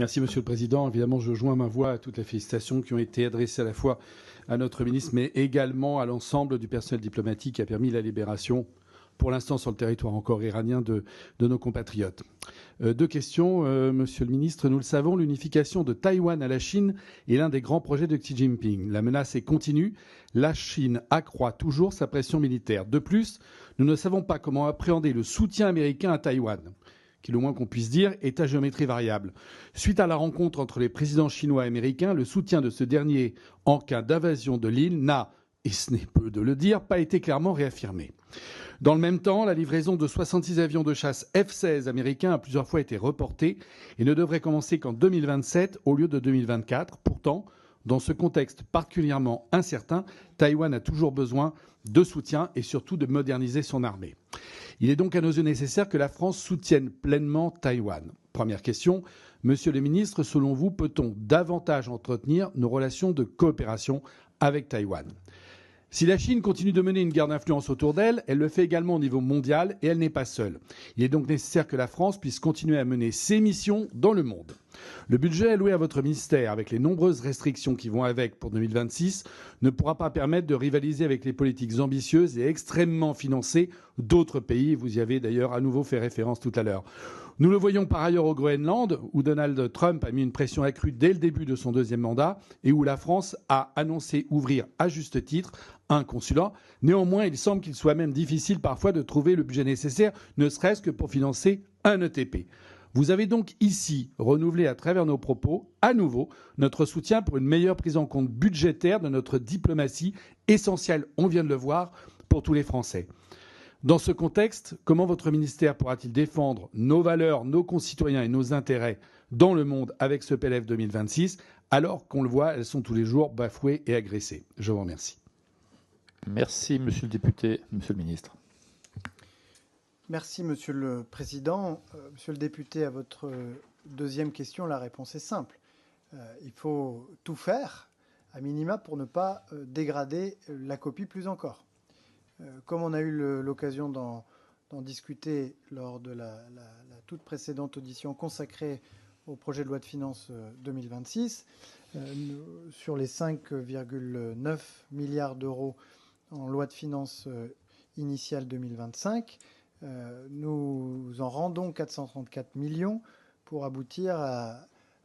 Merci, Monsieur le Président. Évidemment, je joins ma voix à toutes les félicitations qui ont été adressées à la fois à notre ministre, mais également à l'ensemble du personnel diplomatique qui a permis la libération, pour l'instant sur le territoire encore iranien, de nos compatriotes. Deux questions, Monsieur le ministre. Nous le savons, l'unification de Taïwan à la Chine est l'un des grands projets de Xi Jinping. La menace est continue. La Chine accroît toujours sa pression militaire. De plus, nous ne savons pas comment appréhender le soutien américain à Taïwan, qui, le moins qu'on puisse dire, est à géométrie variable. Suite à la rencontre entre les présidents chinois et américains, le soutien de ce dernier en cas d'invasion de l'île n'a, et ce n'est peu de le dire, pas été clairement réaffirmé. Dans le même temps, la livraison de 66 avions de chasse F-16 américains a plusieurs fois été reportée et ne devrait commencer qu'en 2027 au lieu de 2024. Pourtant, dans ce contexte particulièrement incertain, Taïwan a toujours besoin de soutien et surtout de moderniser son armée. Il est donc à nos yeux nécessaire que la France soutienne pleinement Taïwan. Première question, Monsieur le ministre, selon vous, peut-on davantage entretenir nos relations de coopération avec Taïwan ? Si la Chine continue de mener une guerre d'influence autour d'elle, elle le fait également au niveau mondial et elle n'est pas seule. Il est donc nécessaire que la France puisse continuer à mener ses missions dans le monde. Le budget alloué à votre ministère, avec les nombreuses restrictions qui vont avec pour 2026, ne pourra pas permettre de rivaliser avec les politiques ambitieuses et extrêmement financées d'autres pays. Vous y avez d'ailleurs à nouveau fait référence tout à l'heure. Nous le voyons par ailleurs au Groenland, où Donald Trump a mis une pression accrue dès le début de son deuxième mandat et où la France a annoncé ouvrir à juste titre un consulat. Néanmoins, il semble qu'il soit même difficile parfois de trouver le budget nécessaire, ne serait-ce que pour financer un ETP. Vous avez donc ici renouvelé à travers nos propos, à nouveau, notre soutien pour une meilleure prise en compte budgétaire de notre diplomatie, essentielle, on vient de le voir, pour tous les Français. Dans ce contexte, comment votre ministère pourra-t-il défendre nos valeurs, nos concitoyens et nos intérêts dans le monde avec ce PLF 2026, alors qu'on le voit, elles sont tous les jours bafouées et agressées ? Je vous remercie. Merci, monsieur le député. Monsieur le ministre. Merci, Monsieur le Président. Monsieur le député, à votre deuxième question, la réponse est simple. Il faut tout faire, à minima, pour ne pas dégrader la copie plus encore. Comme on a eu l'occasion d'en discuter lors de la toute précédente audition consacrée au projet de loi de finances 2026, sur les 5,9 milliards d'euros en loi de finances initiale 2025, nous en rendons 434 millions pour aboutir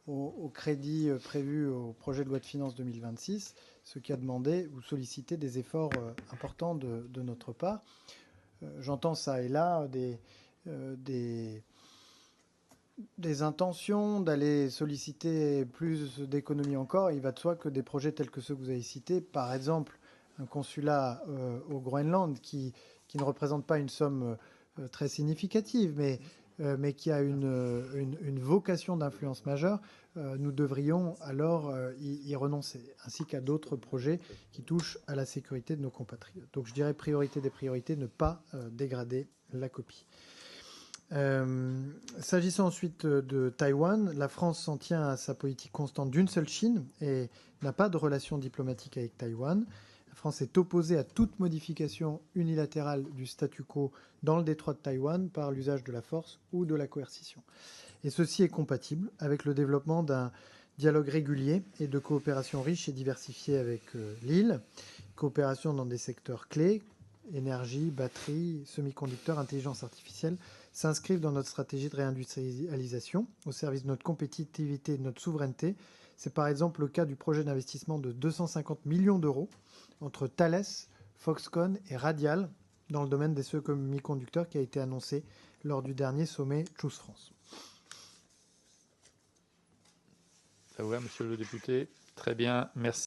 au crédit prévu au projet de loi de finances 2026, ce qui a demandé ou sollicité des efforts importants de notre part. J'entends ça et là des intentions d'aller solliciter plus d'économies encore. Il va de soi que des projets tels que ceux que vous avez cités, par exemple un consulat au Groenland qui ne représente pas une somme très significative, mais qui a une vocation d'influence majeure, nous devrions alors y renoncer, ainsi qu'à d'autres projets qui touchent à la sécurité de nos compatriotes. Donc je dirais priorité des priorités, ne pas dégrader la copie. S'agissant ensuite de Taïwan, la France s'en tient à sa politique constante d'une seule Chine et n'a pas de relation diplomatique avec Taïwan. La France est opposée à toute modification unilatérale du statu quo dans le détroit de Taïwan par l'usage de la force ou de la coercition. Et ceci est compatible avec le développement d'un dialogue régulier et de coopération riche et diversifiée avec l'île, coopération dans des secteurs clés, énergie, batterie, semi-conducteurs, intelligence artificielle, s'inscrivent dans notre stratégie de réindustrialisation au service de notre compétitivité et de notre souveraineté. C'est par exemple le cas du projet d'investissement de 250 millions d'euros entre Thales, Foxconn et Radial dans le domaine des semi-conducteurs qui a été annoncé lors du dernier sommet Choose France. Ça vous va, monsieur le député ? Très bien, merci.